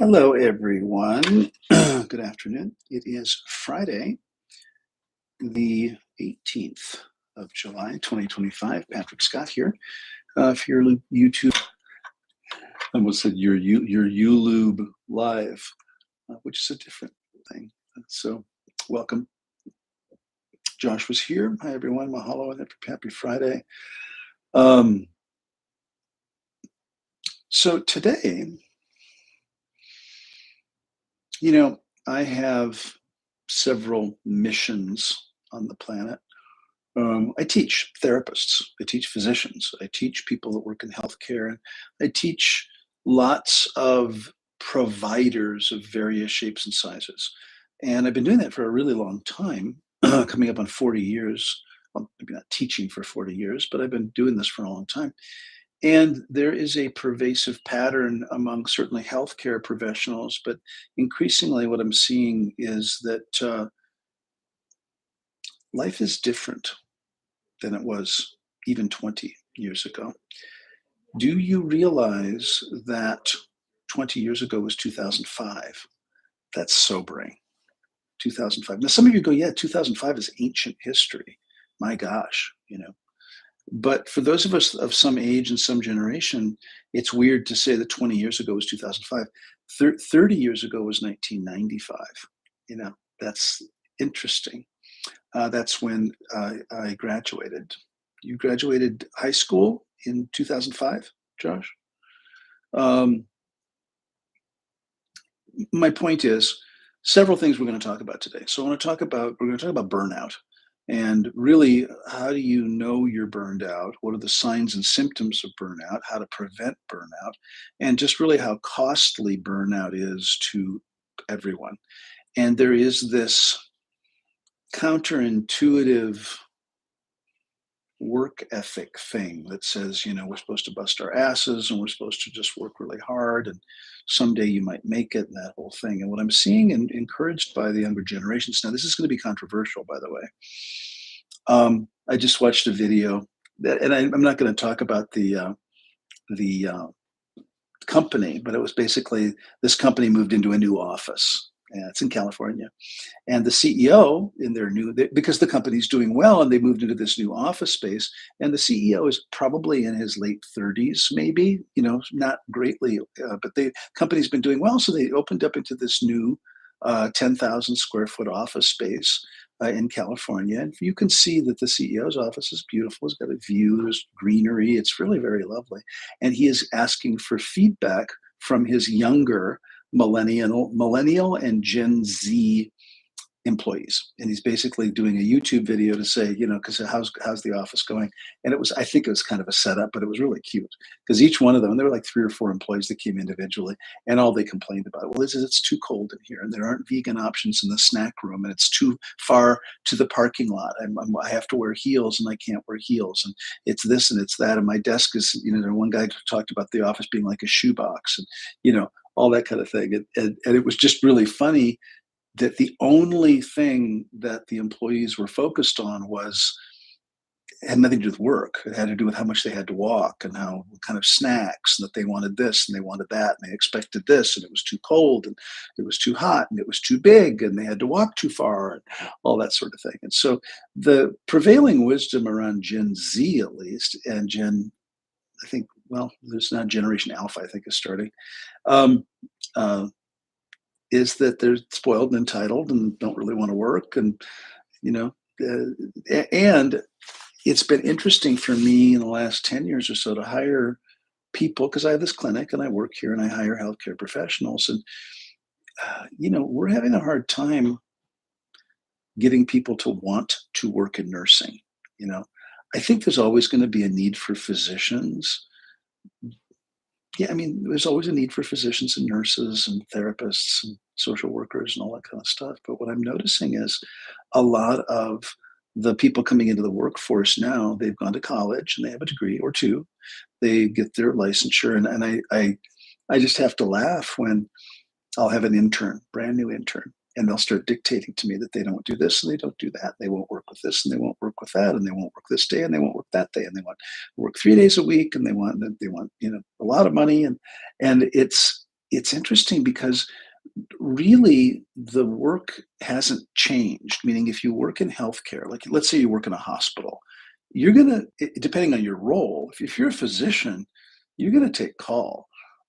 Hello, everyone. Good afternoon. It is Friday, the 18th of July, 2025. Patrick Scott here. If you're YouTube, I almost said your YouTube live, which is a different thing. So, welcome. Josh was here. Hi, everyone. Mahalo and happy Friday. So today, I have several missions on the planet. I teach therapists, I teach physicians, I teach people that work in healthcare, and I teach lots of providers of various shapes and sizes. And I've been doing that for a really long time, coming up on 40 years. Well, maybe not teaching for 40 years, but I've been doing this for a long time. And there is a pervasive pattern among certainly healthcare professionals, but increasingly what I'm seeing is that life is different than it was even 20 years ago. Do you realize that 20 years ago was 2005? That's sobering. 2005. Now, some of you go, yeah, 2005 is ancient history. My gosh. But for those of us of some age and some generation, it's weird to say that 20 years ago was 2005. 30 years ago was 1995. That's interesting. That's when I graduated. You graduated high school in 2005, Josh? My point is several things we're going to talk about today. So we're going to talk about burnout, and really, how do you know you're burned out? What are the signs and symptoms of burnout? How to prevent burnout, and just really how costly burnout is to everyone. And there is this counterintuitive work ethic thing that says, we're supposed to bust our asses and we're supposed to just work really hard and someday you might make it and that whole thing. And what I'm seeing and encouraged by the younger generations, now this is going to be controversial, by the way. I just watched a video and I'm not going to talk about the company, but it was basically this company moved into a new office. And it's in California. And the CEO in their because the company's doing well and they moved into this new office space. And the CEO is probably in his late 30s, maybe, not greatly, but the company's been doing well. So they opened up into this new 10,000 square foot office space in California. And you can see that the CEO's office is beautiful. It's got a view, there's greenery. It's really very lovely. And he is asking for feedback from his younger millennial and Gen Z employees. And he's basically doing a YouTube video to say, because how's the office going? And I think it was kind of a setup, but it was really cute because each one of them, and there were like 3 or 4 employees that came individually, and all they complained about, well, it's too cold in here, and there aren't vegan options in the snack room, and it's too far to the parking lot. I have to wear heels, and I can't wear heels, and it's this and it's that, and my desk is, one guy talked about the office being like a shoebox, and all that kind of thing, and it was just really funny that the only thing that the employees were focused on had nothing to do with work. It had to do with how much they had to walk and what kind of snacks, and that they wanted this and they wanted that and they expected this, and it was too cold and it was too hot and it was too big and they had to walk too far and all that sort of thing. And so the prevailing wisdom around Gen Z, at least, and I think, well, there's now Generation Alpha, I think, is starting. Is that they're spoiled and entitled and don't really want to work, and and it's been interesting for me in the last 10 years or so to hire people, because I have this clinic and I work here and I hire healthcare professionals, and we're having a hard time getting people to want to work in nursing. I think there's always going to be a need for physicians. Yeah, I mean, there's always a need for physicians and nurses and therapists and social workers and all that kind of stuff. But what I'm noticing is a lot of the people coming into the workforce now, they've gone to college and they have a degree or two. They get their licensure. And I just have to laugh when I'll have an intern, brand new intern, and they'll start dictating to me that they don't do this and they don't do that. They won't work with this and they won't work with that, and they won't work this day and they won't work that day, and they want to work 3 days a week, and they want a lot of money, and it's it's interesting because really the work hasn't changed. Meaning, if you work in healthcare, like let's say you work in a hospital, you're gonna, depending on your role, if you're a physician, you're gonna take call.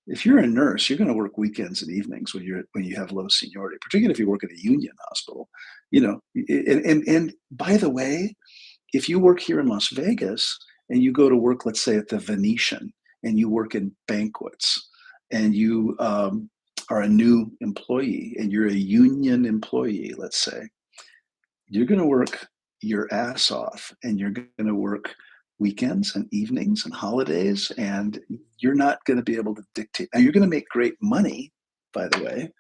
If you're a nurse, you're gonna work weekends and evenings when you have low seniority, particularly if you work at a union hospital. And by the way, if you work here in Las Vegas and you go to work, let's say at the Venetian, and you work in banquets, and you are a new employee and you're a union employee, let's say, you're going to work your ass off and you're going to work weekends and evenings and holidays, and you're not going to be able to dictate. Now, you're going to make great money, by the way,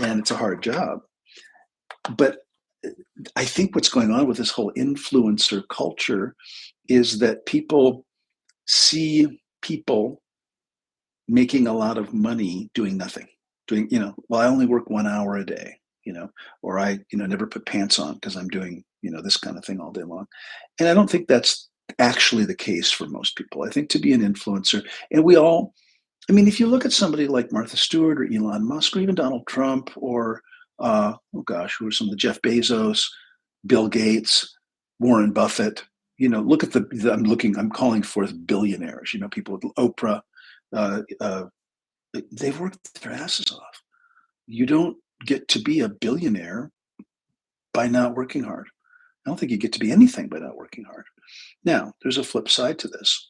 and it's a hard job. But I think what's going on with this whole influencer culture is that people see people making a lot of money doing nothing. Well, I only work 1 hour a day, or I, never put pants on because I'm doing, this kind of thing all day long. And I don't think that's actually the case for most people. I think to be an influencer, and we all, I mean, if you look at somebody like Martha Stewart or Elon Musk or even Donald Trump or, oh gosh, who are some of the Jeff Bezos, Bill Gates, Warren Buffett, look at I'm calling forth billionaires, people with Oprah, uh, uh, they've worked their asses off. You don't get to be a billionaire by not working hard. I don't think you get to be anything by not working hard. Now, there's a flip side to this.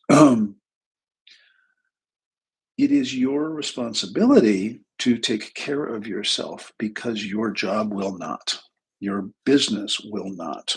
It is your responsibility to take care of yourself because your job will not, your business will not,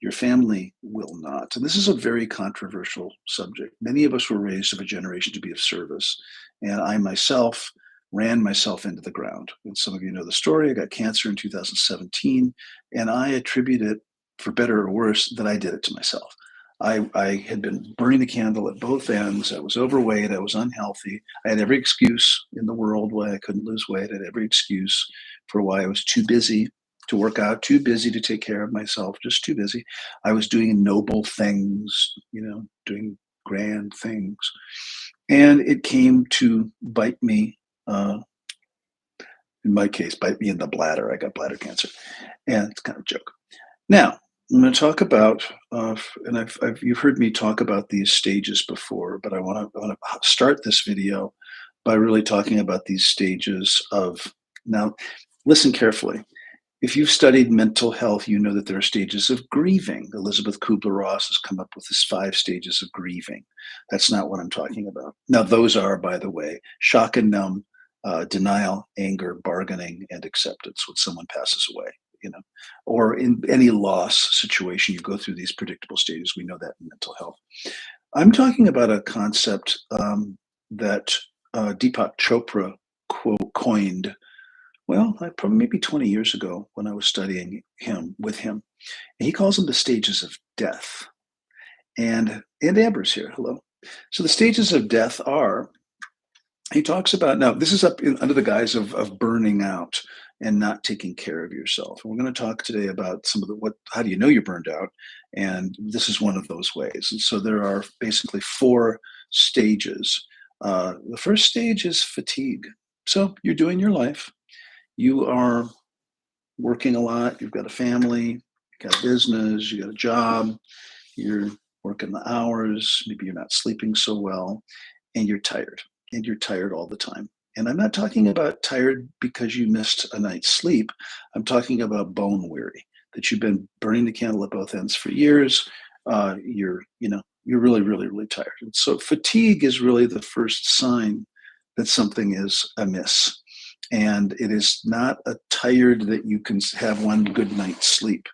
your family will not. And this is a very controversial subject. Many of us were raised of a generation to be of service. And I myself ran myself into the ground. And some of you know the story. I got cancer in 2017, and I attribute it, for better or worse, that I did it to myself. I had been burning the candle at both ends. I was overweight. I was unhealthy. I had every excuse in the world why I couldn't lose weight. I had every excuse for why I was too busy to work out, too busy to take care of myself, just too busy. I was doing noble things, doing grand things. And it came to bite me, in my case, bite me in the bladder. I got bladder cancer. And it's kind of a joke. Now, I'm going to talk about, and you've heard me talk about these stages before, but I want to start this video by really talking about these stages of. Now, listen carefully. If you've studied mental health, you know that there are stages of grieving. Elizabeth Kubler-Ross has come up with this 5 stages of grieving. That's not what I'm talking about. Now, those are, by the way, shock and numb, denial, anger, bargaining, and acceptance when someone passes away. Or in any loss situation, you go through these predictable stages. We know that in mental health. I'm talking about a concept that Deepak Chopra coined. Well, probably maybe 20 years ago when I was studying with him. And he calls them the stages of death. And Amber's here. Hello. So the stages of death are, he talks about, now this is under the guise of burning out and not taking care of yourself. And we're going to talk today about some of how do you know you're burned out? And this is one of those ways. And so there are basically 4 stages. The first stage is fatigue. So you're doing your life. You are working a lot. You've got a family, you've got a business, you got a job. You're working the hours. Maybe you're not sleeping so well, and you're tired. And you're tired all the time. And I'm not talking about tired because you missed a night's sleep. I'm talking about bone weary, that you've been burning the candle at both ends for years. You're really, really, really tired. And so fatigue is really the first sign that something is amiss. And it is not a tired that you can have one good night's sleep.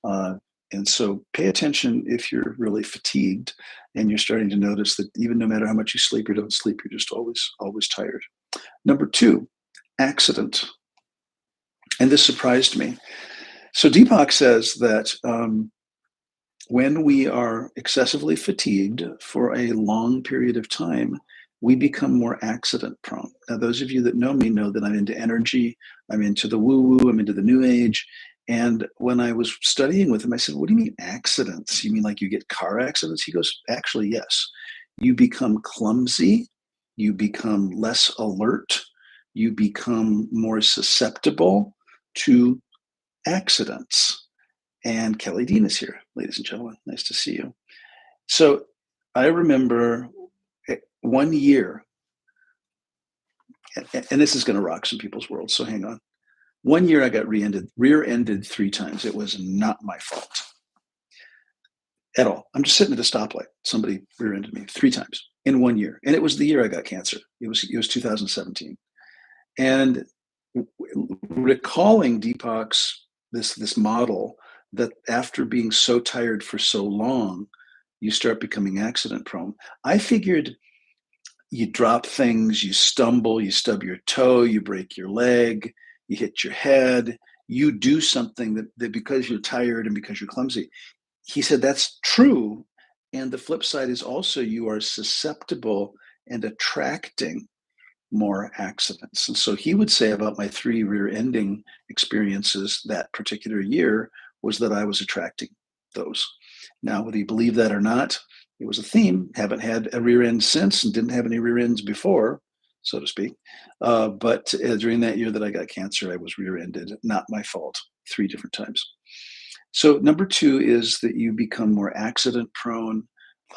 And so pay attention if you're really fatigued and you're starting to notice that even no matter how much you sleep or don't sleep, you're just always tired. Number 2, accident. And this surprised me. So Deepak says that when we are excessively fatigued for a long period of time, we become more accident prone. Now, those of you that know me know that I'm into energy, I'm into the woo-woo, I'm into the new age. And when I was studying with him, I said, what do you mean accidents? You mean like you get car accidents? He goes, actually, yes. You become clumsy, you become less alert, you become more susceptible to accidents. And Kelly Dean is here, ladies and gentlemen. Nice to see you. So I remember 1 year, and this is going to rock some people's worlds. So hang on. 1 year I got rear-ended 3 times. It was not my fault at all. I'm just sitting at a stoplight. Somebody rear-ended me 3 times in 1 year, and it was the year I got cancer. It was 2017, and recalling Deepak's this model that after being so tired for so long, you start becoming accident prone. I figured you drop things, you stumble, you stub your toe, you break your leg, you hit your head, you do something that because you're tired and because you're clumsy. He said that's true. And the flip side is also you are susceptible and attracting more accidents. And so he would say about my 3 rear ending experiences that particular year was that I was attracting those. Now, whether you believe that or not, it was a theme. Haven't had a rear end since and didn't have any rear ends before, so to speak. But during that year that I got cancer, I was rear ended, not my fault, 3 different times. So, number 2 is that you become more accident prone.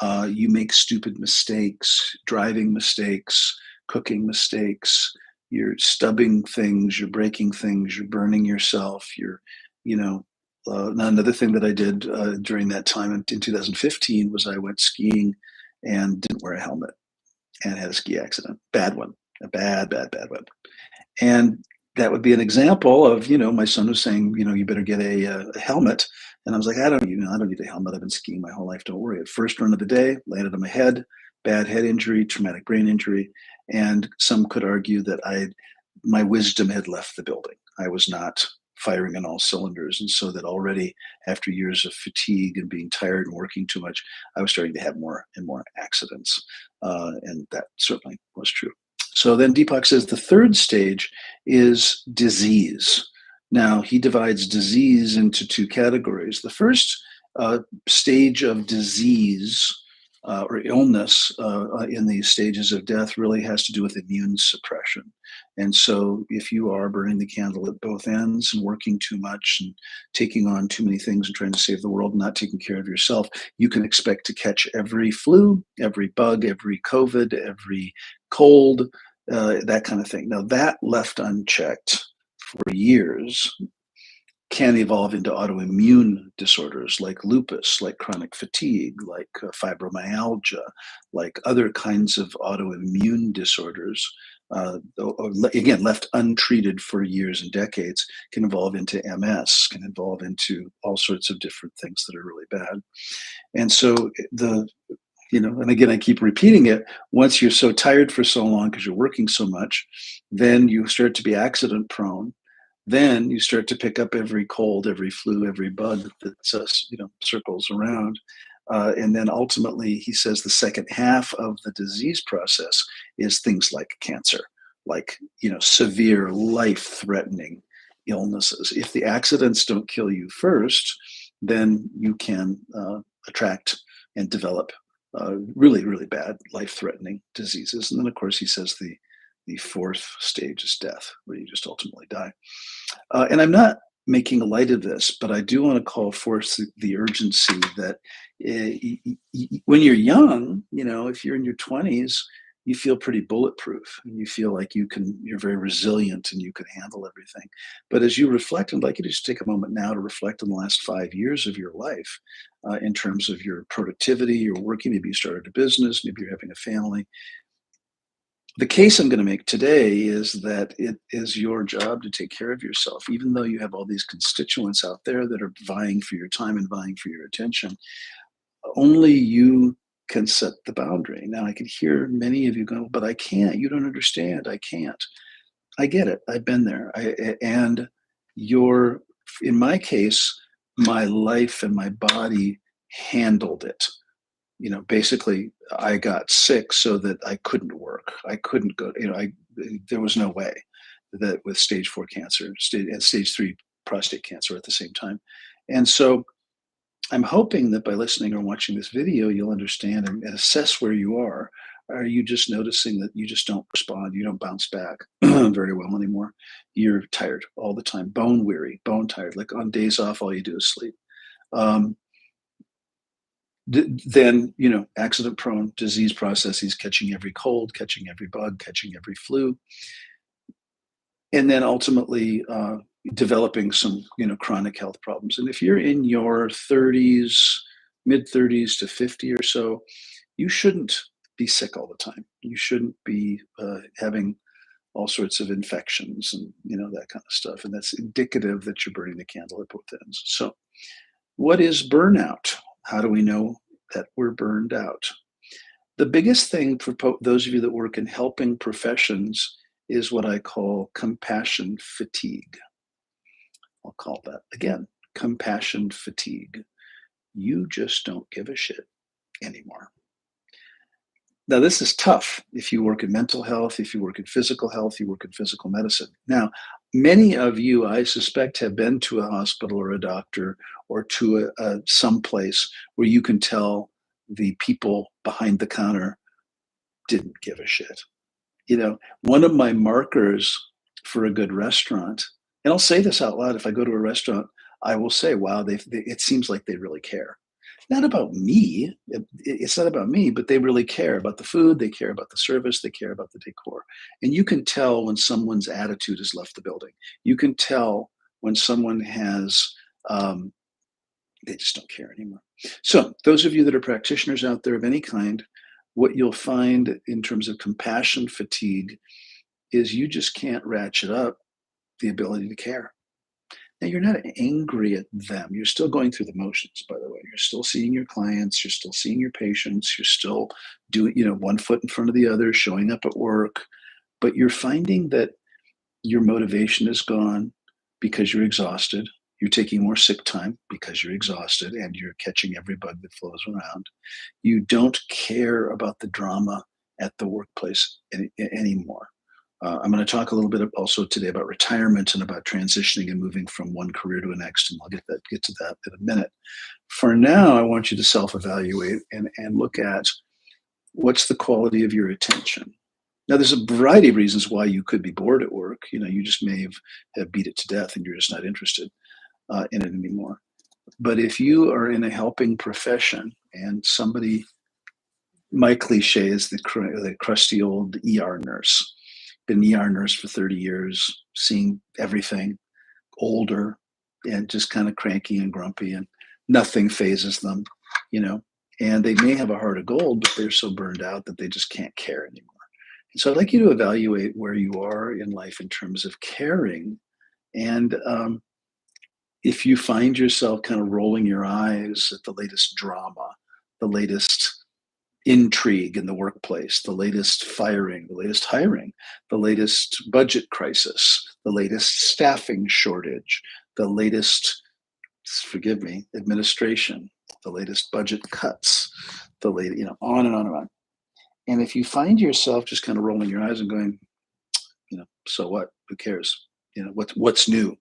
You make stupid mistakes, driving mistakes, cooking mistakes. You're stubbing things, you're breaking things, you're burning yourself. You know, now another thing that I did during that time in 2015 was I went skiing and didn't wear a helmet and had a ski accident. Bad one, a bad one. And that would be an example of, my son was saying, you better get a helmet. And I was like, I don't need a helmet. I've been skiing my whole life. Don't worry. At first run of the day, landed on my head, bad head injury, traumatic brain injury. And some could argue that my wisdom had left the building. I was not firing on all cylinders. And so that already after years of fatigue and being tired and working too much, I was starting to have more and more accidents. And that certainly was true. So then Deepak says the third stage is disease. Now, he divides disease into 2 categories. The first stage of disease or illness in these stages of death really has to do with immune suppression. And so if you are burning the candle at both ends and working too much and taking on too many things and trying to save the world and not taking care of yourself, you can expect to catch every flu, every bug, every COVID, every cold, that kind of thing. Now, that left unchecked for years can evolve into autoimmune disorders like lupus, like chronic fatigue, like fibromyalgia, like other kinds of autoimmune disorders. Again, left untreated for years and decades, can evolve into MS, can evolve into all sorts of different things that are really bad. And so and again, I keep repeating it. Once you're so tired for so long because you're working so much, then you start to be accident prone. Then you start to pick up every cold, every flu, every bug that circles around. And then ultimately, he says the second half of the disease process is things like cancer, like, severe life-threatening illnesses. If the accidents don't kill you first, then you can attract and develop really, really bad life-threatening diseases. And then, of course, he says the fourth stage is death, where you just ultimately die. And I'm not making light of this, but I do want to call forth the urgency that when you're young, if you're in your 20s, you feel pretty bulletproof and you feel like you're very resilient and you can handle everything. But as you reflect, I'd like you to just take a moment now to reflect on the last 5 years of your life in terms of your productivity, your working, maybe you started a business, maybe you're having a family. The case I'm going to make today is that it is your job to take care of yourself, even though you have all these constituents out there that are vying for your time and vying for your attention. Only you can set the boundary. Now, I can hear many of you go, but I can't. You don't understand. I can't. I get it. I've been there. And in my case, my life and my body handled it. Basically I got sick so that I couldn't work. I couldn't go, there was no way that with stage 4 cancer and stage 3 prostate cancer at the same time. And so I'm hoping that by listening or watching this video, you'll understand and assess where you are. are you just noticing that you just don't respond? You don't bounce back very well anymore. You're tired all the time, bone weary, bone tired. Like on days off, all you do is sleep. Um, then, accident prone, disease processes, catching every cold, catching every bug, catching every flu, and then ultimately developing some chronic health problems. And if you're in your 30s, mid 30s to 50 or so, you shouldn't be sick all the time. You shouldn't be having all sorts of infections and that kind of stuff. And that's indicative that you're burning the candle at both ends. So what is burnout? How do we know that we're burned out? The biggest thing for those of you that work in helping professions is what I call compassion fatigue. I'll call that again, compassion fatigue. You just don't give a shit anymore. Now, this is tough if you work in mental health, if you work in physical health, you work in physical medicine. Now, many of you, I suspect, have been to a hospital or a doctor or to some place where you can tell the people behind the counter didn't give a shit. One of my markers for a good restaurant, and I'll say this out loud, if I go to a restaurant, I will say, wow, it seems like they really care. Not about me. It's not about me, but they really care about the food. They care about the service. They care about the decor. And you can tell when someone's attitude has left the building. You can tell when someone they just don't care anymore. So those of you that are practitioners out there of any kind, what you'll find in terms of compassion fatigue is you just can't ratchet up the ability to care. Now, you're not angry at them. You're still going through the motions, by the way. You're still seeing your clients. You're still seeing your patients. You're still doing, one foot in front of the other, showing up at work. But you're finding that your motivation is gone because you're exhausted. You're taking more sick time because you're exhausted and you're catching every bug that flows around. You don't care about the drama at the workplace anymore. I'm going to talk a little bit also today about retirement and about transitioning and moving from one career to the next, and I'll get to that in a minute. For now, I want you to self-evaluate and look at what's the quality of your attention. Now, there's a variety of reasons why you could be bored at work. You just may have beat it to death and you're just not interested in it anymore. But if you are in a helping profession and somebody, my cliche is the crusty old ER nurse, been an ER nurse for 30 years, seeing everything, older and just kind of cranky and grumpy, and nothing phases them, and they may have a heart of gold, but they're so burned out that they just can't care anymore. And so I'd like you to evaluate where you are in life in terms of caring. And if you find yourself kind of rolling your eyes at the latest drama, the latest intrigue in the workplace, the latest firing, the latest hiring, the latest budget crisis, the latest staffing shortage, the latest, forgive me, administration, the latest budget cuts, the latest, on and on and on. And if you find yourself just kind of rolling your eyes and going, so what? Who cares? What's new?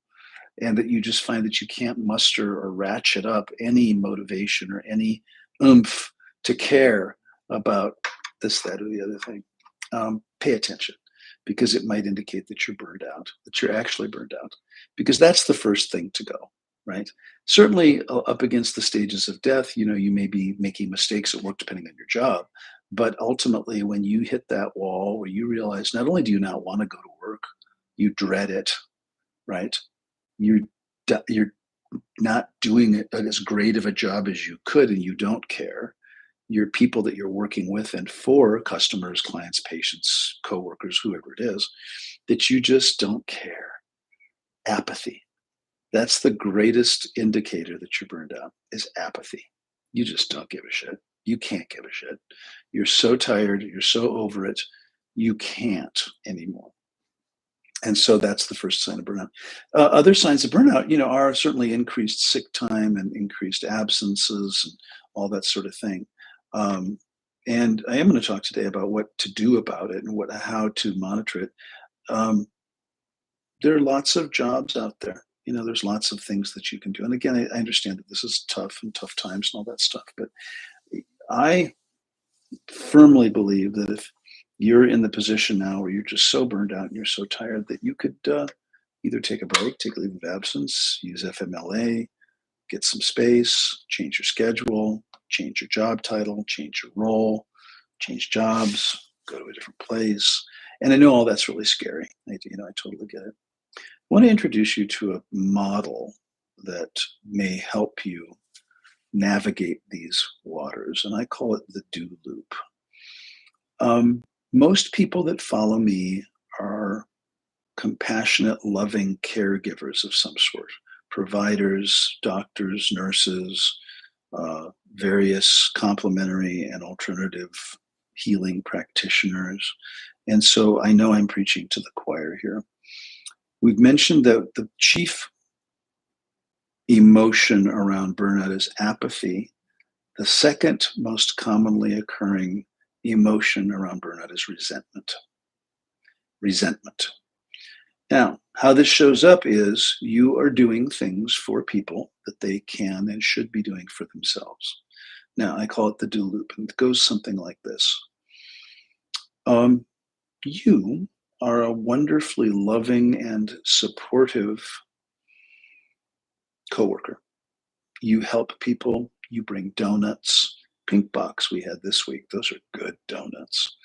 And that you just find that you can't muster or ratchet up any motivation or any oomph to care about this, that, or the other thing. Pay attention, because it might indicate that you're burned out, that you're actually burned out, because that's the first thing to go, right? Certainly up against the stages of death, you may be making mistakes at work depending on your job, but ultimately when you hit that wall where you realize not only do you not want to go to work, you dread it, right? You're not doing it as great of a job as you could, and you don't care. Your people that you're working with and for, customers, clients, patients, coworkers, whoever it is, that you just don't care. Apathy. That's the greatest indicator that you're burned out, is apathy. You just don't give a shit. You can't give a shit. You're so tired. You're so over it. You can't anymore. And so that's the first sign of burnout. Other signs of burnout, are certainly increased sick time and increased absences and all that sort of thing. And I am going to talk today about what to do about it and how to monitor it. There are lots of jobs out there. There's lots of things that you can do. And again, I understand that this is tough and tough times and all that stuff. But I firmly believe that if you're in the position now where you're just so burned out and you're so tired that you could either take a break, take a leave of absence, use FMLA, get some space, change your schedule, change your job title, change your role, change jobs, go to a different place. And I know all that's really scary. I totally get it. I want to introduce you to a model that may help you navigate these waters, and I call it the do loop. Most people that follow me are compassionate, loving caregivers of some sort, providers, doctors, nurses, various complementary and alternative healing practitioners. And so I know I'm preaching to the choir here. We've mentioned that the chief emotion around burnout is apathy. The second most commonly occurring emotion around burnout is resentment. Resentment. Now, how this shows up is you are doing things for people that they can and should be doing for themselves. Now, I call it the do loop, and it goes something like this. You are a wonderfully loving and supportive coworker. You help people, you bring donuts. Pink Box we had this week. Those are good donuts.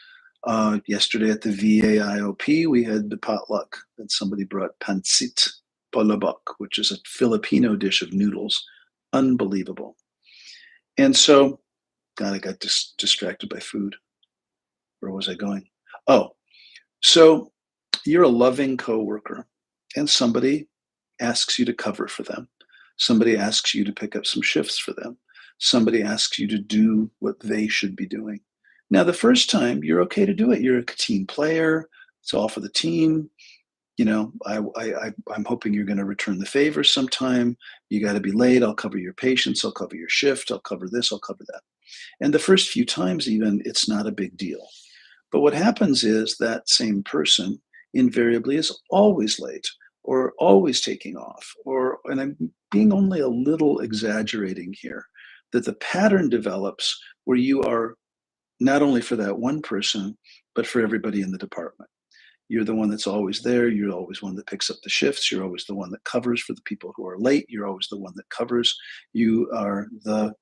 Yesterday at the VAIOP, we had the potluck and somebody brought pancit palabok, which is a Filipino dish of noodles. Unbelievable. And so, God, I got distracted by food. Where was I going? Oh, so you're a loving coworker and somebody asks you to cover for them. Somebody asks you to pick up some shifts for them. Somebody asks you to do what they should be doing. Now, the first time you're okay to do it. You're a team player. It's all for the team. I'm hoping you're going to return the favor sometime. You got to be late. I'll cover your patients. I'll cover your shift. I'll cover this. I'll cover that. And the first few times, even, it's not a big deal. But what happens is that same person invariably is always late or always taking off, and I'm being only a little exaggerating here, that the pattern develops where you are not only for that one person, but for everybody in the department. You're the one that's always there. You're always one that picks up the shifts. You're always the one that covers for the people who are late. You're always the one that covers. You are the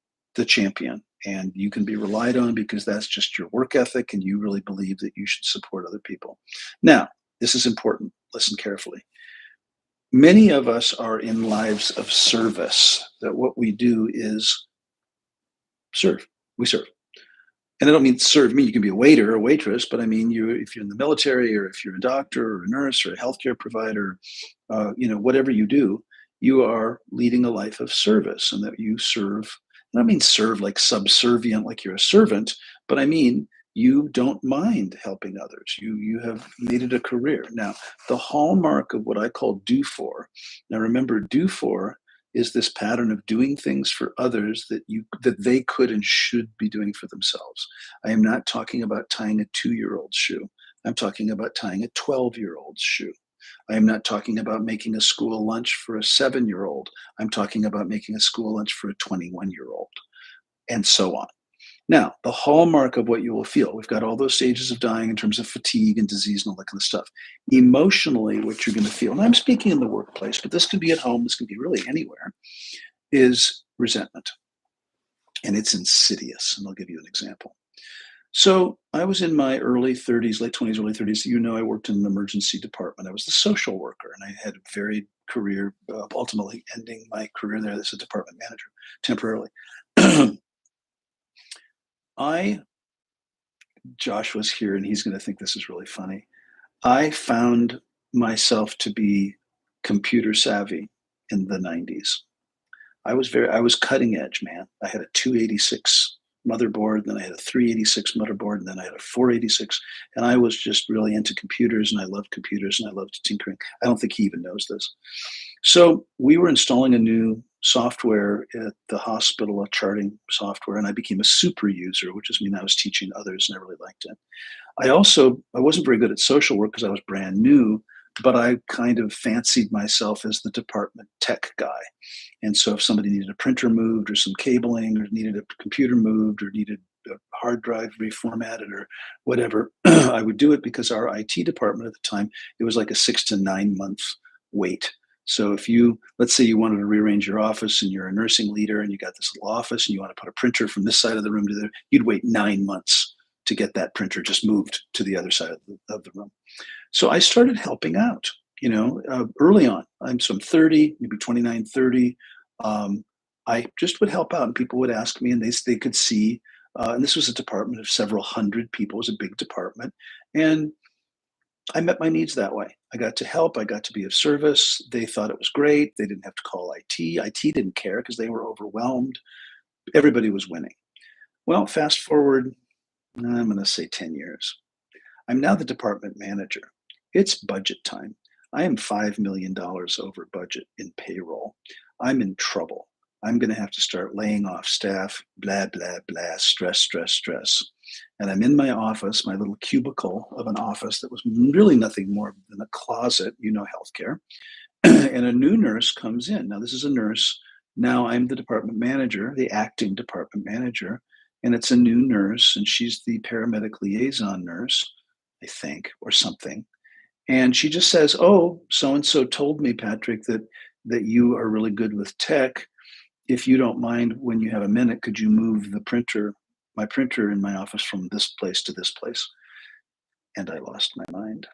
champion, and you can be relied on because that's just your work ethic, and you really believe that you should support other people. Now, this is important. Listen carefully. Many of us are in lives of service, that what we do is serve. We serve. And I don't mean serve me. You can be a waiter or a waitress, but I mean if you're in the military or if you're a doctor or a nurse or a healthcare provider, whatever you do, you are leading a life of service, and that you serve. I don't mean serve like subservient, like you're a servant, but I mean you don't mind helping others. You have made it a career. Now, the hallmark of what I call do for. Now, remember, do for is this pattern of doing things for others that they could and should be doing for themselves. I am not talking about tying a 2-year-old shoe. I'm talking about tying a 12-year-old's shoe. I am not talking about making a school lunch for a 7-year-old. I'm talking about making a school lunch for a 21-year-old, and so on. Now, the hallmark of what you will feel, we've got all those stages of dying in terms of fatigue and disease and all that kind of stuff. Emotionally, what you're going to feel, and I'm speaking in the workplace, but this can be at home, this can be really anywhere, is resentment. And it's insidious. And I'll give you an example. So I was in my early 30s, late 20s, early 30s. I worked in an emergency department. I was the social worker, and I had a varied career, ultimately ending my career there as a department manager temporarily. Josh was here, and he's going to think this is really funny. I found myself to be computer savvy in the 90s. I was cutting edge, man. I had a 286 motherboard, then I had a 386 motherboard, and then I had a 486. And I was just really into computers, and I loved computers, and I loved tinkering. I don't think he even knows this. So we were installing a new software at the hospital, a charting software, and I became a super user, which just means I was teaching others, and I really liked it. I wasn't very good at social work because I was brand new, but I kind of fancied myself as the department tech guy. And so if somebody needed a printer moved or some cabling or needed a computer moved or needed a hard drive reformatted or whatever, I would do it because our IT department at the time, it was like a 6 to 9 month wait. So if you, let's say you wanted to rearrange your office and you're a nursing leader and you got this little office and you want to put a printer from this side of the room to the, you'd wait 9 months to get that printer just moved to the other side of the room. So I started helping out, early on. So I'm 30, maybe 29, 30. Um, I just would help out and people would ask me and they could see, and this was a department of several hundred people. It was a big department. And I met my needs that way. I got to help. I got to be of service. They thought it was great. They didn't have to call IT. IT didn't care because they were overwhelmed. Everybody was winning. Well, fast forward, I'm going to say 10 years. I'm now the department manager. It's budget time. I am $5 million over budget in payroll. I'm in trouble. I'm going to have to start laying off staff, blah, blah, blah, stress, stress, stress. And I'm in my office, my little cubicle of an office that was really nothing more than a closet, healthcare. And a new nurse comes in. Now, this is a nurse. Now I'm the department manager, the acting department manager. And it's a new nurse, and she's the paramedic liaison nurse, I think, or something. And she just says, "Oh, so and so told me, Patrick, that you are really good with tech. If you don't mind, when you have a minute, could you move my printer in my office from this place to this place?" And I lost my mind.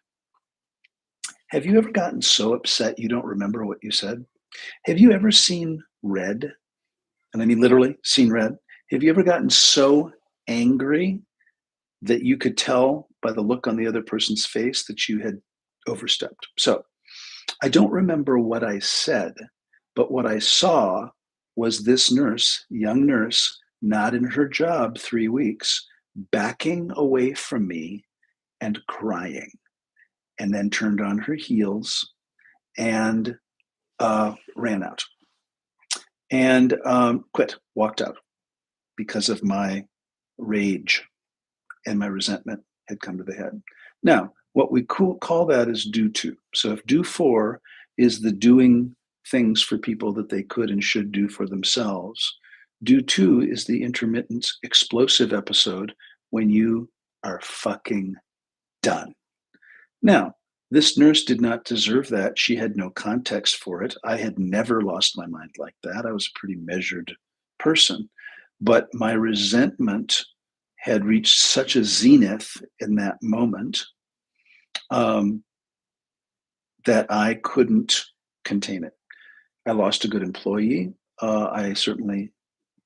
Have you ever gotten so upset you don't remember what you said? Have you ever seen red? And I mean literally seen red. Have you ever gotten so angry that you could tell by the look on the other person's face that you had overstepped? So I don't remember what I said, but what I saw was this nurse, young nurse, not in her job 3 weeks, backing away from me and crying, and then turned on her heels and ran out and quit, walked out because of my rage and my resentment had come to the head. Now, what we call that is do to. So if do for is the doing things for people that they could and should do for themselves, do to is the intermittent explosive episode when you are fucking done. Now, this nurse did not deserve that. She had no context for it. I had never lost my mind like that. I was a pretty measured person. But my resentment had reached such a zenith in that moment that I couldn't contain it. I lost a good employee. I certainly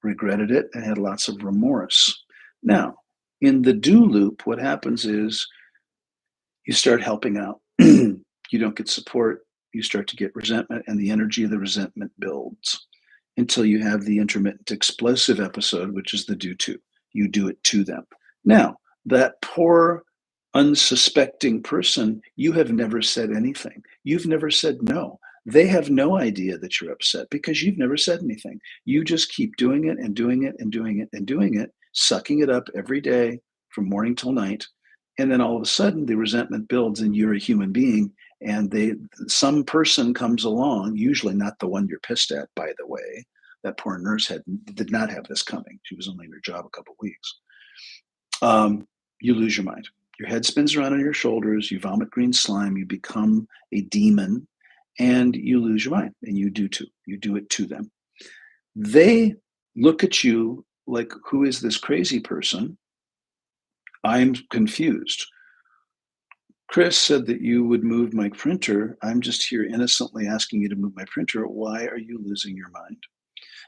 regretted it and had lots of remorse. Now, in the do loop, what happens is you start helping out. You don't get support. You start to get resentment, and the energy of the resentment builds until you have the intermittent explosive episode, which is the do to. You do it to them. Now, that poor, unsuspecting person, you have never said anything. You've never said no. They have no idea that you're upset because you've never said anything. You just keep doing it and doing it and doing it and doing it, sucking it up every day from morning till night. And then all of a sudden the resentment builds and you're a human being, and some person comes along, usually not the one you're pissed at, by the way. That poor nurse did not have this coming. She was only in her job a couple of weeks. You lose your mind. Your head spins around on your shoulders. You vomit green slime. You become a demon, and you lose your mind. And you do too. You do it to them. They look at you like, who is this crazy person? I'm confused. Chris said that you would move my printer. I'm just here innocently asking you to move my printer. Why are you losing your mind?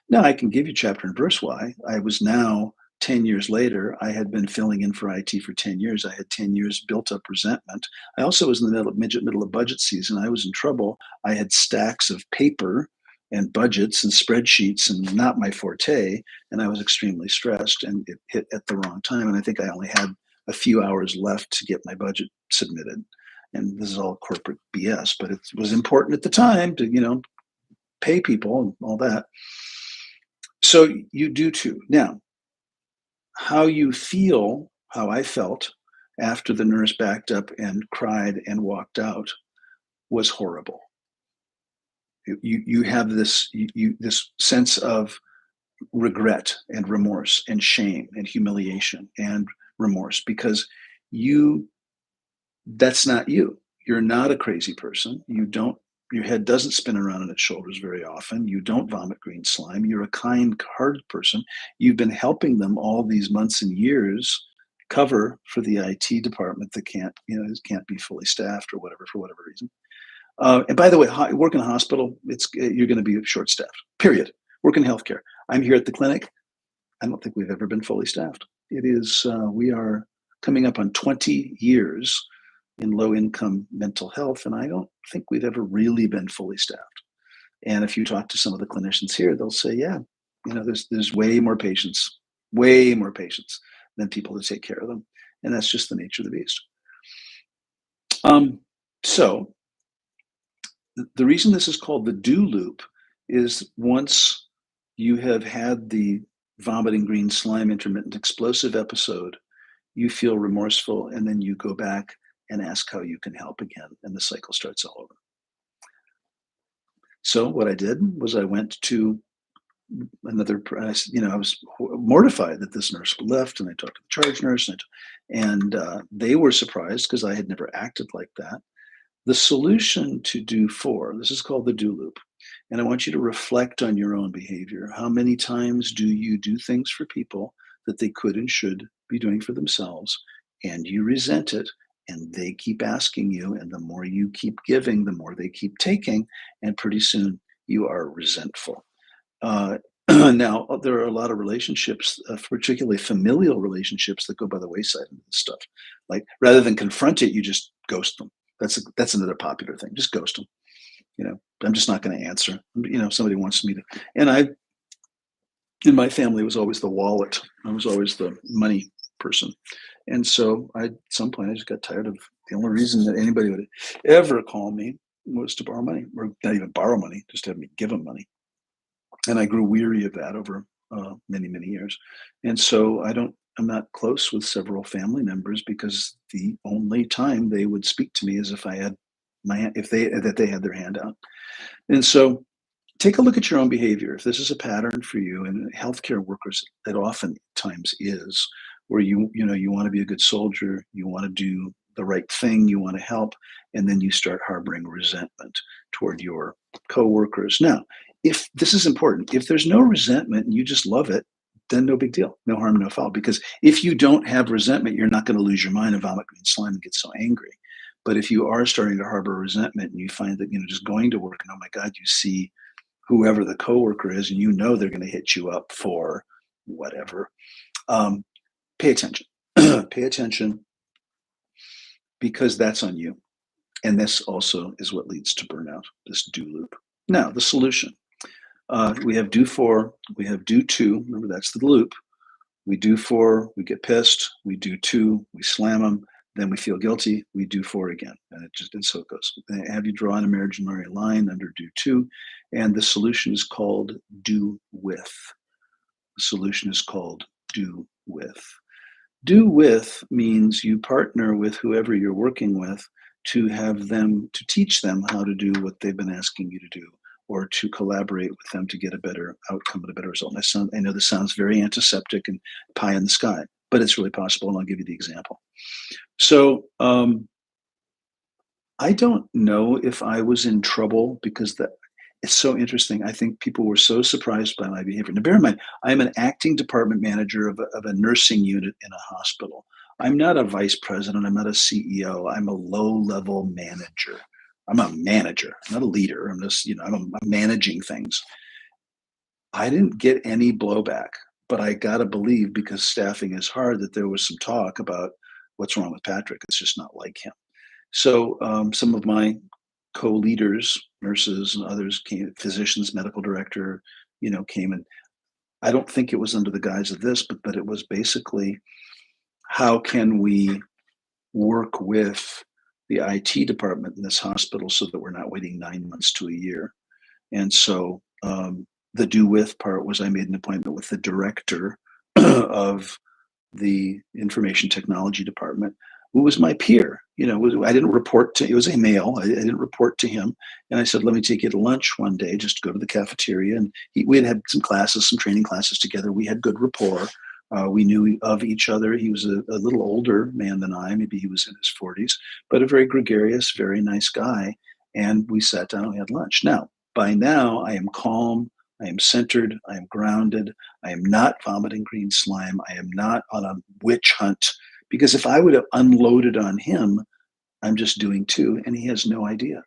Now, I can give you chapter and verse why. I was now 10 years later. I had been filling in for IT for 10 years. I had 10 years built up resentment. I also was in the middle of budget season. I was in trouble. I had stacks of paper and budgets and spreadsheets, and not my forte. And I was extremely stressed, and it hit at the wrong time. And I think I only had a few hours left to get my budget submitted. And this is all corporate BS, but it was important at the time to, pay people and all that. So you do too. Now, how you feel, how I felt after the nurse backed up and cried and walked out was horrible. You have this sense of regret and remorse and shame and humiliation and remorse, because you that's not you. You're not a crazy person. Your head doesn't spin around on its shoulders very often. You don't vomit green slime. You're a kind hearted person. You've been helping them all these months and years cover for the IT department that can't be fully staffed or whatever, for whatever reason. And by the way, work in a hospital, you're going to be short staffed, period. Work in healthcare. I'm here at the clinic. I don't think we've ever been fully staffed. We are coming up on 20 years in low income mental health, and I don't think we've ever really been fully staffed. And if you talk to some of the clinicians here, they'll say, yeah, there's way more patients than people to take care of them. And that's just the nature of the beast. So the reason this is called the do loop is once you have had the vomiting green slime intermittent explosive episode, you feel remorseful, and then you go back and ask how you can help again, and the cycle starts all over. So what I did was I went to another, I was mortified that this nurse left, and I talked to the charge nurse, and they were surprised because I had never acted like that. The solution to do for, this is called the do loop. And I want you to reflect on your own behavior. How many times do you do things for people that they could and should be doing for themselves, and you resent it, and they keep asking you, and the more you keep giving, the more they keep taking, and pretty soon you are resentful. Now, there are a lot of relationships, particularly familial relationships, that go by the wayside in this stuff. Like, rather than confront it, you just ghost them. That's another popular thing. Just ghost them. I'm just not going to answer. Somebody wants me to, and in my family, it was always the wallet. I was always the money person. And so at some point I just got tired of, the only reason that anybody would ever call me was to borrow money, or not even borrow money, just to have me give them money. And I grew weary of that over many, many years. And so I'm not close with several family members, because the only time they would speak to me is if I had that they had their hand out. And so take a look at your own behavior. If this is a pattern for you, and healthcare workers, it oftentimes is, where you want to be a good soldier, you want to do the right thing, you want to help, and then you start harboring resentment toward your coworkers. Now, if this is important, if there's no resentment and you just love it, then no big deal, no harm, no foul. Because if you don't have resentment, you're not going to lose your mind and vomit green slime and get so angry. But if you are starting to harbor resentment, and you find that just going to work, and oh my God, you see whoever the coworker is, and they're going to hit you up for whatever, pay attention. Pay attention, because that's on you. And this also is what leads to burnout, this do loop. Now, the solution. We have do for, we have do to. Remember, that's the loop. We do for, we get pissed. We do to, we slam them. Then we feel guilty. We do for again. And so it goes. Have you draw an imaginary line under do to. And the solution is called do with. The solution is called do with. Do with means you partner with whoever you're working with to teach them how to do what they've been asking you to do, or to collaborate with them to get a better outcome and a better result. And I know this sounds very antiseptic and pie in the sky, but it's really possible, and I'll give you the example. So I don't know if I was in trouble, because it's so interesting. I think people were so surprised by my behavior. Now, bear in mind, I'm an acting department manager of a nursing unit in a hospital. I'm not a vice president. I'm not a CEO. I'm a low-level manager. I'm a manager, not a leader. I'm just, I'm managing things. I didn't get any blowback, but I got to believe, because staffing is hard, that there was some talk about what's wrong with Patrick. It's just not like him. So some of my co-leaders, nurses and others came, physicians, medical director, came, and I don't think it was under the guise of this, but it was basically, how can we work with the IT department in this hospital so that we're not waiting 9 months to a year? And so the do with part was, I made an appointment with the director of the information technology department, who was my peer. I didn't report to, it was a male. I didn't report to him. And I said, let me take you to lunch one day, just go to the cafeteria. And we had some classes, some training classes together. We had good rapport. We knew of each other. He was a little older man than I. Maybe he was in his 40s, but a very gregarious, very nice guy. And we sat down and we had lunch. Now, by now, I am calm. I am centered. I am grounded. I am not vomiting green slime. I am not on a witch hunt. Because if I would have unloaded on him, I'm just doing two, and he has no idea.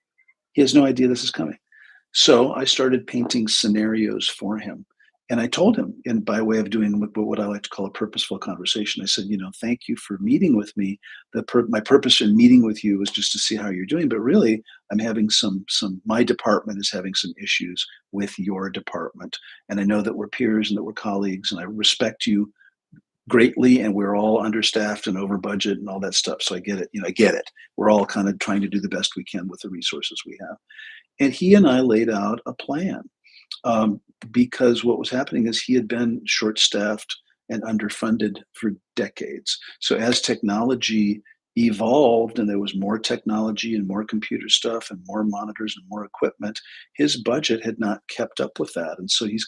He has no idea this is coming. So I started painting scenarios for him. And I told him, and by way of doing what I like to call a purposeful conversation, I said, thank you for meeting with me. My purpose in meeting with you was just to see how you're doing. But really, I'm having my department is having some issues with your department. And I know that we're peers and that we're colleagues, and I respect you greatly, and we're all understaffed and over budget and all that stuff. So I get it. I get it. We're all kind of trying to do the best we can with the resources we have. And he and I laid out a plan, because what was happening is he had been short-staffed and underfunded for decades. So as technology evolved and there was more technology and more computer stuff and more monitors and more equipment, his budget had not kept up with that. And so he's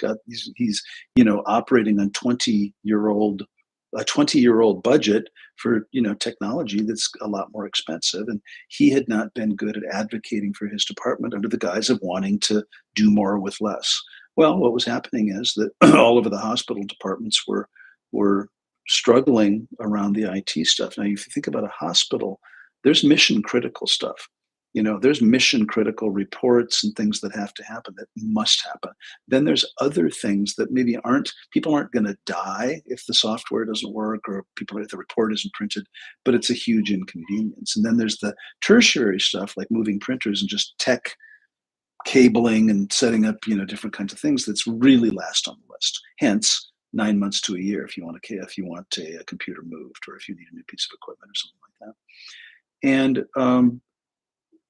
operating on a 20-year-old budget for technology that's a lot more expensive, and he had not been good at advocating for his department under the guise of wanting to do more with less. Well, what was happening is that all over the hospital departments were struggling around the IT stuff. Now, if you think about a hospital, there's mission critical stuff. There's mission critical reports and things that have to happen, that must happen. Then there's other things that maybe people aren't going to die if the software doesn't work, or if the report isn't printed, but it's a huge inconvenience. And then there's the tertiary stuff like moving printers and just tech cabling and setting up, different kinds of things that's really last on the list. Hence, 9 months to a year if you want a computer moved, or if you need a new piece of equipment or something like that. And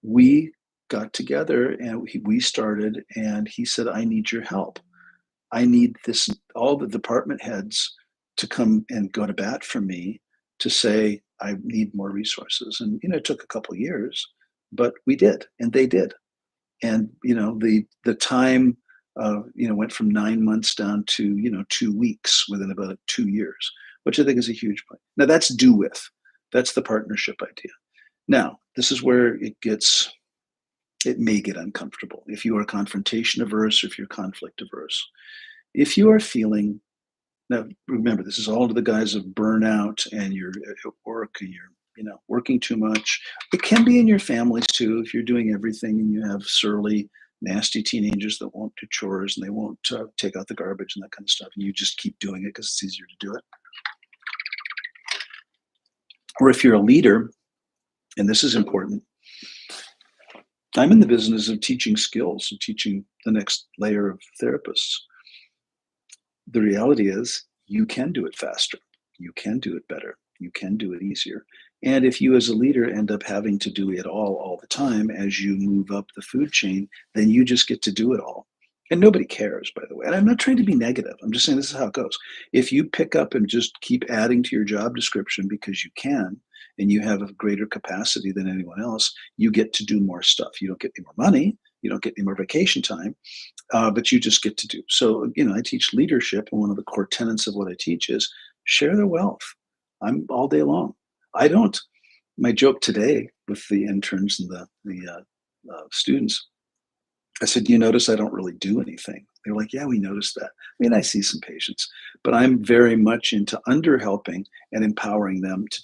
we got together and we started, and he said, I need your help. I need all the department heads to come and go to bat for me, to say, I need more resources. And, it took a couple of years, but we did, and they did. And, the time, went from 9 months down to, 2 weeks within about 2 years, which I think is a huge point. Now that's that's the partnership idea. Now, this is where it may get uncomfortable if you are confrontation averse, or if you're conflict averse. If you are feeling, now remember, this is all to the guise of burnout, and you're at work and you're, working too much. It can be in your families too, if you're doing everything and you have surly, nasty teenagers that won't do chores and they won't take out the garbage and that kind of stuff, and you just keep doing it because it's easier to do it. Or if you're a leader, and this is important, I'm in the business of teaching skills and teaching the next layer of therapists. The reality is, you can do it faster. You can do it better. You can do it easier. And if you as a leader end up having to do it all the time as you move up the food chain, then you just get to do it all. And nobody cares, by the way. And I'm not trying to be negative. I'm just saying this is how it goes. If you pick up and just keep adding to your job description because you can, and you have a greater capacity than anyone else, you get to do more stuff. You don't get any more money. You don't get any more vacation time, but you just get to do. So, I teach leadership, and one of the core tenets of what I teach is share the wealth. I'm all day long. My joke today with the interns and the students, I said, do you notice I don't really do anything? They're like, yeah, we noticed that. I mean, I see some patients, but I'm very much into underhelping and empowering them to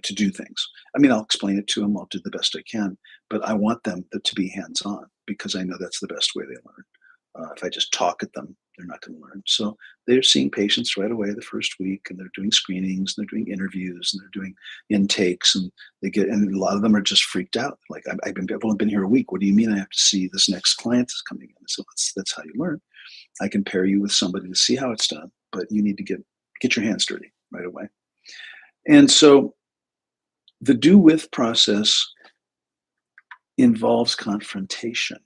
to do things. I mean, I'll explain it to them. I'll do the best I can, but I want them to be hands-on, because I know that's the best way they learn. If I just talk at them, they're not going to learn. So they're seeing patients right away the first week, and they're doing screenings, and they're doing interviews, and they're doing intakes, and and a lot of them are just freaked out. Like, I've only been here a week. What do you mean I have to see this next client is coming in? So that's how you learn. I can pair you with somebody to see how it's done, but you need to get your hands dirty right away. And so the do with process involves confrontation.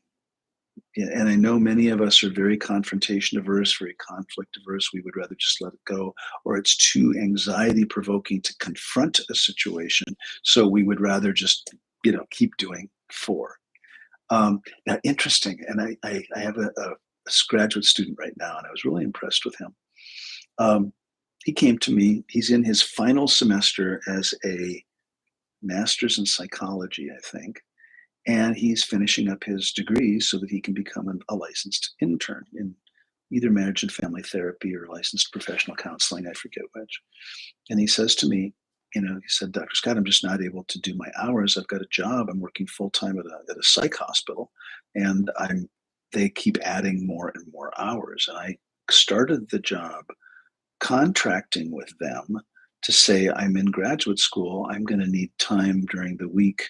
Yeah, and I know many of us are very confrontation averse, very conflict averse. We would rather just let it go, or it's too anxiety provoking to confront a situation. So we would rather just, keep doing four. Now, interesting, and I have a graduate student right now, and I was really impressed with him. Um, he came to me. He's in his final semester as a master's in psychology, I think, and he's finishing up his degree so that he can become a licensed intern in either marriage and family therapy or licensed professional counseling. I forget which. And he says to me, he said, Dr. Scott, I'm just not able to do my hours. I've got a job. I'm working full time at a psych hospital, and they keep adding more and more hours. And I started the job contracting with them to say, I'm in graduate school. I'm going to need time during the week,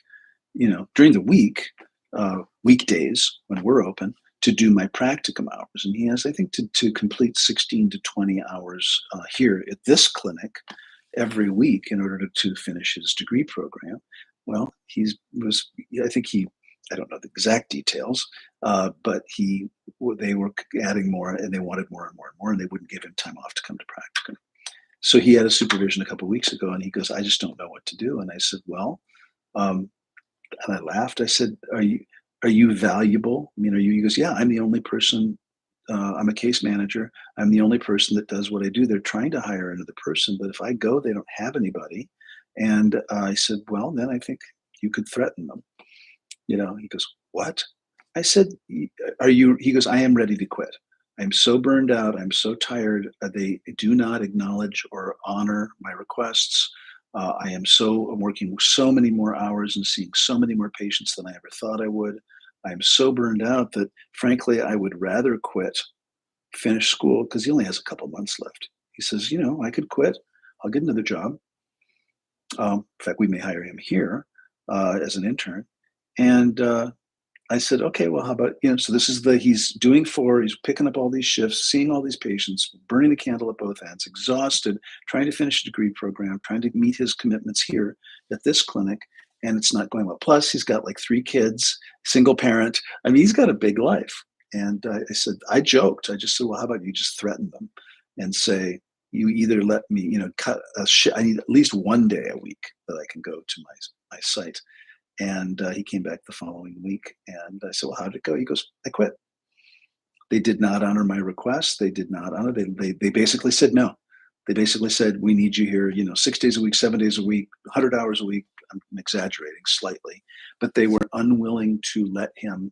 weekdays when we're open, to do my practicum hours. And he has, I think, to complete 16 to 20 hours here at this clinic every week in order to finish his degree program. Well, I think I don't know the exact details, but they were adding more and they wanted more and more and more, and they wouldn't give him time off to come to practicum. So he had a supervision a couple of weeks ago, and he goes, I just don't know what to do. And I said, well, um, and I laughed. I said, "Are you valuable? I mean, are you?" He goes, "Yeah, I'm the only person. I'm a case manager. I'm the only person that does what I do. They're trying to hire another person, but if I go, they don't have anybody." And I said, "Well, then I think you could threaten them." He goes, "What?" I said, "Are you?" He goes, "I am ready to quit. I'm so burned out. I'm so tired. They do not acknowledge or honor my requests. I'm working so many more hours and seeing so many more patients than I ever thought I would. I'm so burned out that, frankly, I would rather quit, finish school, because he only has a couple months left." He says, "I could quit. I'll get another job. In fact, we may hire him here as an intern." And I said, "Okay, well, how about, so this is he's doing four, he's picking up all these shifts, seeing all these patients, burning the candle at both ends, exhausted, trying to finish a degree program, trying to meet his commitments here at this clinic, and it's not going well. Plus, he's got like three kids, single parent. I mean, he's got a big life." And I said, I joked, I just said, "Well, how about you just threaten them and say, you either let me, cut I need at least one day a week that I can go to my site." And he came back the following week, and I said, "Well, how did it go?" He goes, "I quit. They did not honor my request. They did not honor. They basically said no. They basically said, we need you here, 6 days a week, 7 days a week, 100 hours a week." I'm exaggerating slightly, but they were unwilling to let him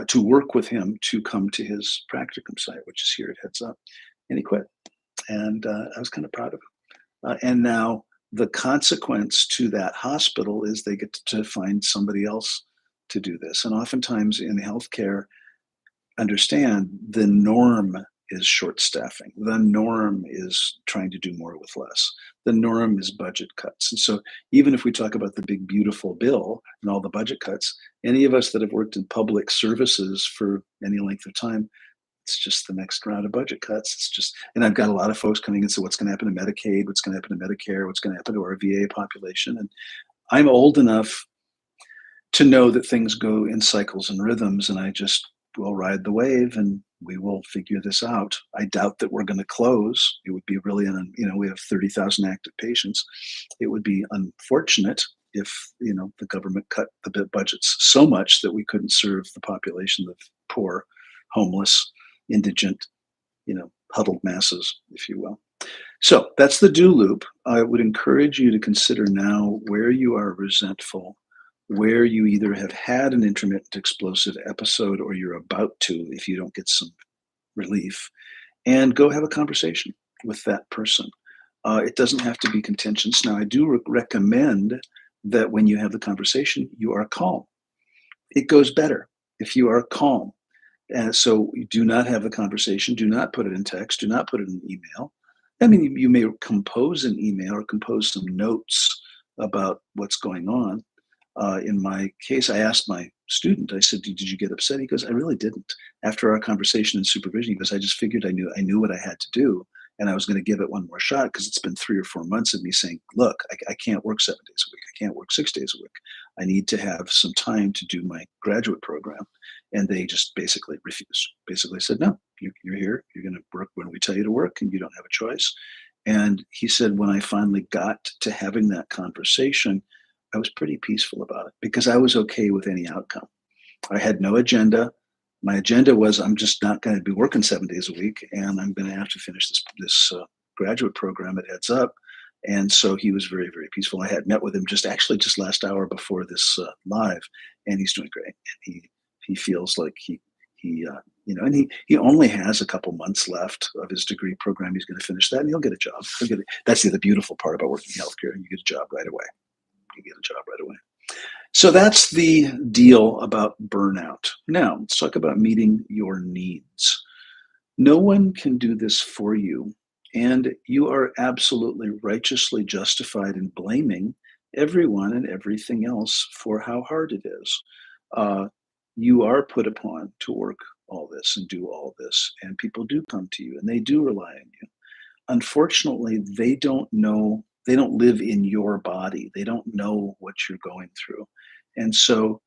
to work with him to come to his practicum site, which is here at Heads Up, and he quit. And I was kind of proud of him. And now the consequence to that hospital is they get to find somebody else to do this. And oftentimes in healthcare, understand the norm is short staffing. The norm is trying to do more with less. The norm is budget cuts. And so even if we talk about the big, beautiful bill and all the budget cuts, any of us that have worked in public services for any length of time, it's just the next round of budget cuts. It's just, and I've got a lot of folks coming and say, what's going to happen to Medicaid? What's going to happen to Medicare? What's going to happen to our VA population? And I'm old enough to know that things go in cycles and rhythms, and I just will ride the wave and we will figure this out. I doubt that we're going to close. It would be really, we have 30,000 active patients. It would be unfortunate if, the government cut the budgets so much that we couldn't serve the population of poor, homeless, indigent, huddled masses, if you will. So that's the do loop. I would encourage you to consider now where you are resentful, where you either have had an intermittent explosive episode or you're about to if you don't get some relief, and go have a conversation with that person. It doesn't have to be contentious. Now, I do recommend that when you have the conversation, you are calm. It goes better if you are calm. And so you do not have the conversation, do not put it in text, do not put it in email. I mean, you may compose an email or compose some notes about what's going on. In my case, I asked my student, I said, did you get upset? He goes, I really didn't. After our conversation in supervision, he goes, I just figured I knew what I had to do. And I was going to give it one more shot because it's been 3 or 4 months of me saying, look, I can't work 7 days a week. I can't work 6 days a week. I need to have some time to do my graduate program. And they just basically refused. Basically said, no, you're here. You're going to work when we tell you to work, and you don't have a choice. And he said, when I finally got to having that conversation, I was pretty peaceful about it because I was okay with any outcome. I had no agenda. My agenda was I'm just not going to be working 7 days a week, and I'm going to have to finish this graduate program at Heads Up. And so he was very, very peaceful. I had met with him just last hour before this live, and he's doing great. And he feels like and he only has a couple months left of his degree program. He's going to finish that, and he'll get a job. That's the other beautiful part about working in healthcare. You get a job right away. You get a job right away. So that's the deal about burnout. Now, let's talk about meeting your needs. No one can do this for you, and you are absolutely righteously justified in blaming everyone and everything else for how hard it is. You are put upon to work all this and do all this, and people do come to you and they do rely on you. Unfortunately, they don't live in your body. They don't know what you're going through. And so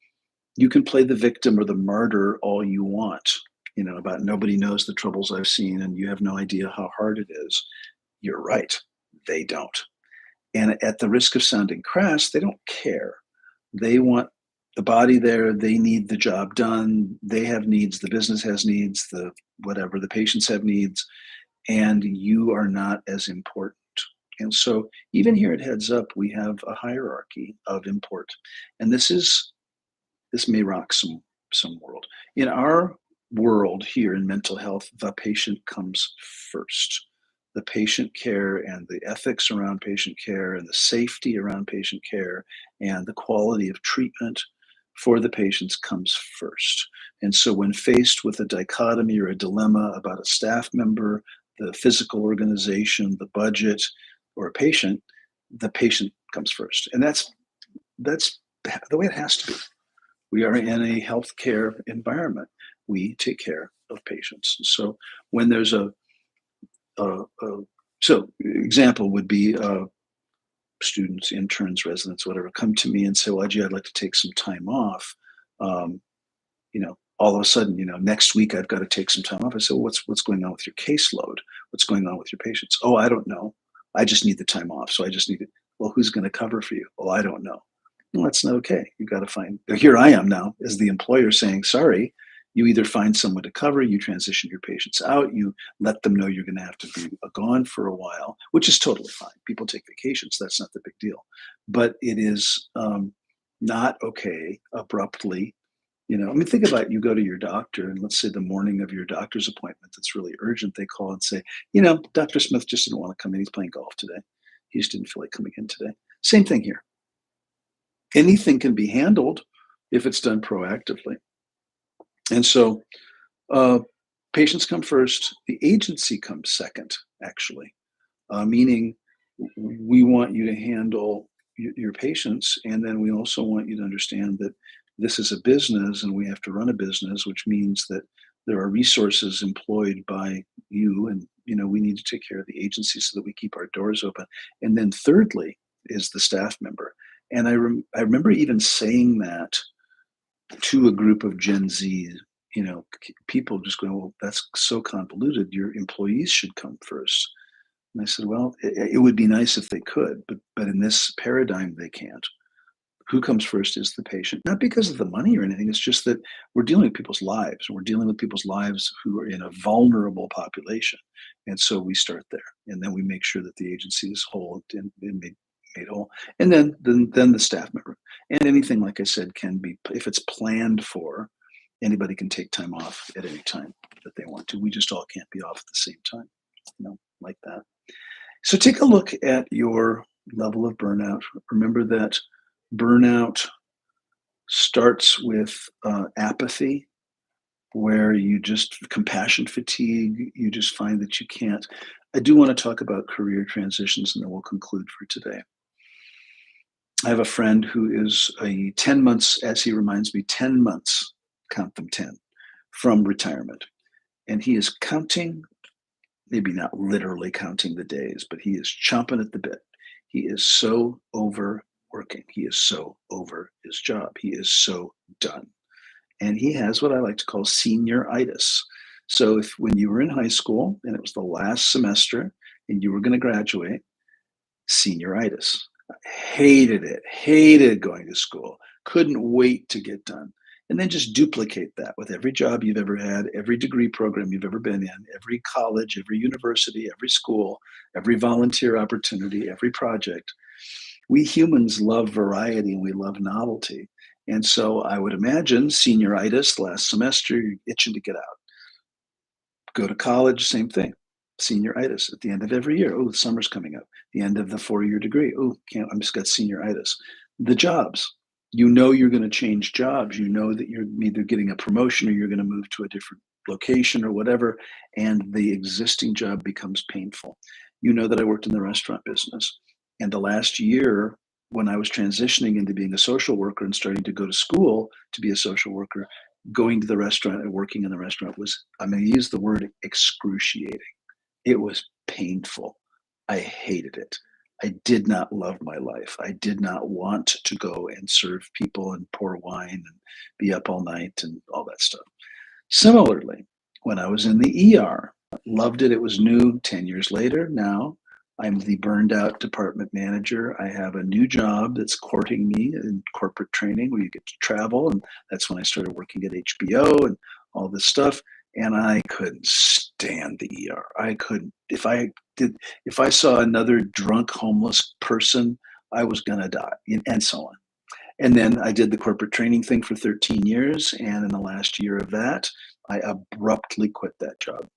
you can play the victim or the martyr all you want, about nobody knows the troubles I've seen and you have no idea how hard it is. You're right. They don't. And at the risk of sounding crass, they don't care. They want the body there. They need the job done. They have needs. The business has needs. The patients have needs. And you are not as important. And so even here at Heads Up, we have a hierarchy of import. And this may rock some world. In our world here in mental health, the patient comes first. The patient care and the ethics around patient care and the safety around patient care and the quality of treatment for the patients comes first. And so when faced with a dichotomy or a dilemma about a staff member, the physical organization, the budget, or a patient, the patient comes first. And that's the way it has to be. We are in a healthcare environment. We take care of patients. So when there's example would be students, interns, residents, whatever, come to me and say, well, gee, I'd like to take some time off. All of a sudden, next week I've got to take some time off. I said, well, what's going on with your caseload? What's going on with your patients? Oh, I don't know. I just need the time off. So I just need it. Well, who's going to cover for you? Well, I don't know. Well, that's not okay. You've got to find, here I am now as the employer saying, sorry, you either find someone to cover, you transition your patients out, you let them know you're going to have to be gone for a while, which is totally fine. People take vacations. That's not the big deal. But it is not okay abruptly. Think about it. You go to your doctor, and let's say the morning of your doctor's appointment that's really urgent, they call and say, Dr. Smith just didn't want to come in. He's playing golf today. He just didn't feel like coming in today. Same thing here. Anything can be handled if it's done proactively. And so patients come first. The agency comes second, actually, meaning we want you to handle your patients. And then we also want you to understand that this is a business and we have to run a business, which means that there are resources employed by you. And, we need to take care of the agency so that we keep our doors open. And then thirdly is the staff member. And I remember even saying that to a group of Gen Z, people just going, well, that's so convoluted. Your employees should come first. And I said, well, it would be nice if they could, but in this paradigm, they can't. Who comes first is the patient, not because of the money or anything. It's just that we're dealing with people's lives. We're dealing with people's lives who are in a vulnerable population. And so we start there. And then we make sure that the agency is whole and made whole. And then the staff member. And anything, like I said, can be, if it's planned for, anybody can take time off at any time that they want to. We just all can't be off at the same time, like that. So take a look at your level of burnout. Remember that burnout starts with apathy, where you just, compassion fatigue, you just find that you can't. I do want to talk about career transitions, and then we'll conclude for today. I have a friend who is 10 months, as he reminds me, 10 months, count them 10, from retirement. And he is counting maybe not literally counting the days, but he is chomping at the bit. He is so overworking. He is so over his job. He is so done. And he has what I like to call senioritis. So if when you were in high school and it was the last semester and you were going to graduate, senioritis. Hated it, hated going to school, couldn't wait to get done. And then just duplicate that with every job you've ever had, every degree program you've ever been in, every college, every university, every school, every volunteer opportunity, every project. We humans love variety and we love novelty. And so I would imagine senioritis last semester, you're itching to get out. Go to college, same thing. Senioritis at the end of every year. Oh, the summer's coming up. The end of the 4-year degree. Oh, can't, I'm just got senioritis. The jobs. You know you're going to change jobs. You know that you're either getting a promotion or you're going to move to a different location or whatever, and the existing job becomes painful. You know that I worked in the restaurant business, and the last year when I was transitioning into being a social worker and starting to go to school to be a social worker, going to the restaurant and working in the restaurant was, I'm going to use the word excruciating. It was painful. I hated it. I did not love my life. I did not want to go and serve people and pour wine and be up all night and all that stuff. Similarly, when I was in the ER, loved it. It was new. 10 years later, now I'm the burned out department manager. I have a new job that's courting me in corporate training where you get to travel. And that's when I started working at HBO and all this stuff. And I couldn't stand the ER. I couldn't. If I saw another drunk homeless person, I was gonna die, and so on. And then I did the corporate training thing for 13 years, and in the last year of that, I abruptly quit that job.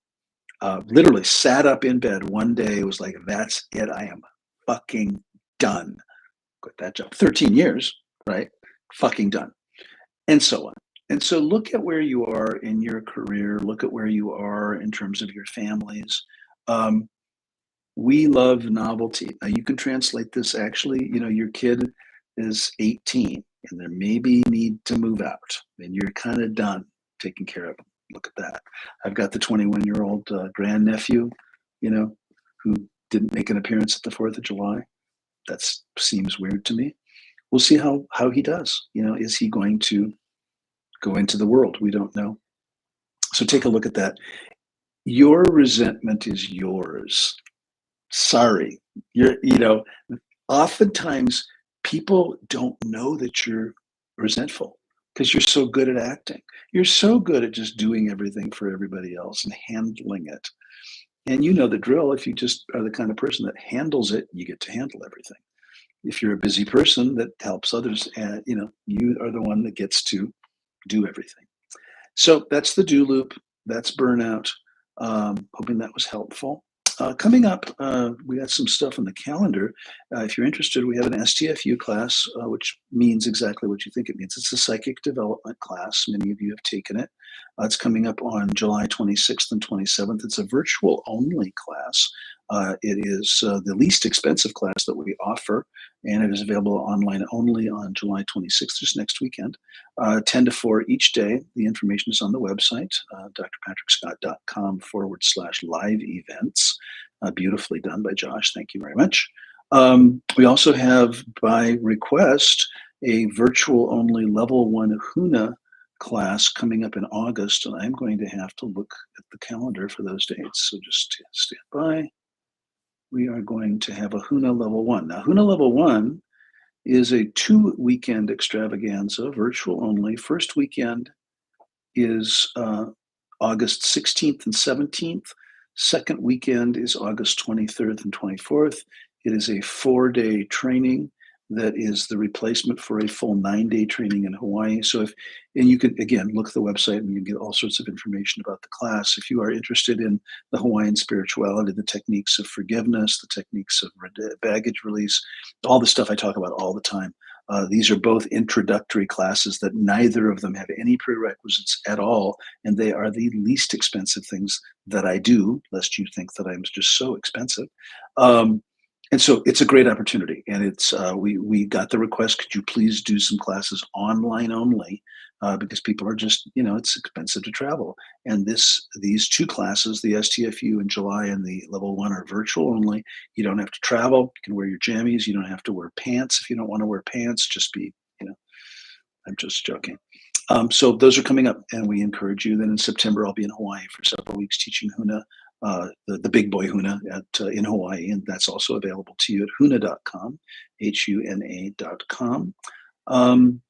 Literally sat up in bed one day. It was like, that's it. I am fucking done. Quit that job. 13 years, right? Fucking done. And so on. And so look at where you are in your career. Look at where you are in terms of your families. Um, we love novelty. Now you can translate this actually, your kid is 18 and they maybe need to move out and you're kind of done taking care of them. Look at that. I've got the 21-year-old grandnephew, who didn't make an appearance at the 4th of July. That seems weird to me. We'll see how he does. Is he going to go into the world? We don't know. So take a look at that. Your resentment is yours. Sorry. Oftentimes people don't know that you're resentful because you're so good at acting. You're so good at just doing everything for everybody else and handling it. And you know the drill. If you just are the kind of person that handles it, you get to handle everything. If you're a busy person that helps others, you are the one that gets to do everything. So that's the do loop. That's burnout. Hoping that was helpful. Coming up, we got some stuff on the calendar. If you're interested, we have an STFU class, which means exactly what you think it means. It's a psychic development class. Many of you have taken it. It's coming up on July 26th and 27th. It's a virtual only class. It is the least expensive class that we offer, and it is available online only on July 26th, just next weekend, 10 to 4 each day. The information is on the website, drpatrickscott.com/live events. Beautifully done by Josh. Thank you very much. We also have, by request, a virtual only level 1 HUNA class coming up in August, and I'm going to have to look at the calendar for those dates. So just stand by. We are going to have a HUNA level 1. Now, HUNA level 1 is a 2-weekend extravaganza, virtual only. First weekend is August 16th and 17th. Second weekend is August 23rd and 24th. It is a 4-day training that is the replacement for a full 9-day training in Hawaii. So and you can, again, look at the website and you can get all sorts of information about the class. If you are interested in the Hawaiian spirituality, the techniques of forgiveness, the techniques of baggage release, all the stuff I talk about all the time. These are both introductory classes that neither of them have any prerequisites at all, and they are the least expensive things that I do, lest you think that I'm just so expensive. And so it's a great opportunity, and it's we got the request. Could you please do some classes online only because people are just, it's expensive to travel. And these two classes, the STFU in July and the level one, are virtual only. You don't have to travel. You can wear your jammies. You don't have to wear pants if you don't want to wear pants. Just be, you know, I'm just joking. So those are coming up, and we encourage you. Then in September, I'll be in Hawaii for several weeks teaching Huna, the big boy Huna in Hawaii, and that's also available to you at huna.com, huna.com. Um,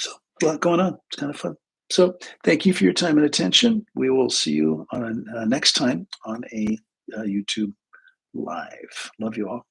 so a lot going on. It's kind of fun. So thank you for your time and attention. We will see you on next time on a YouTube live. Love you all.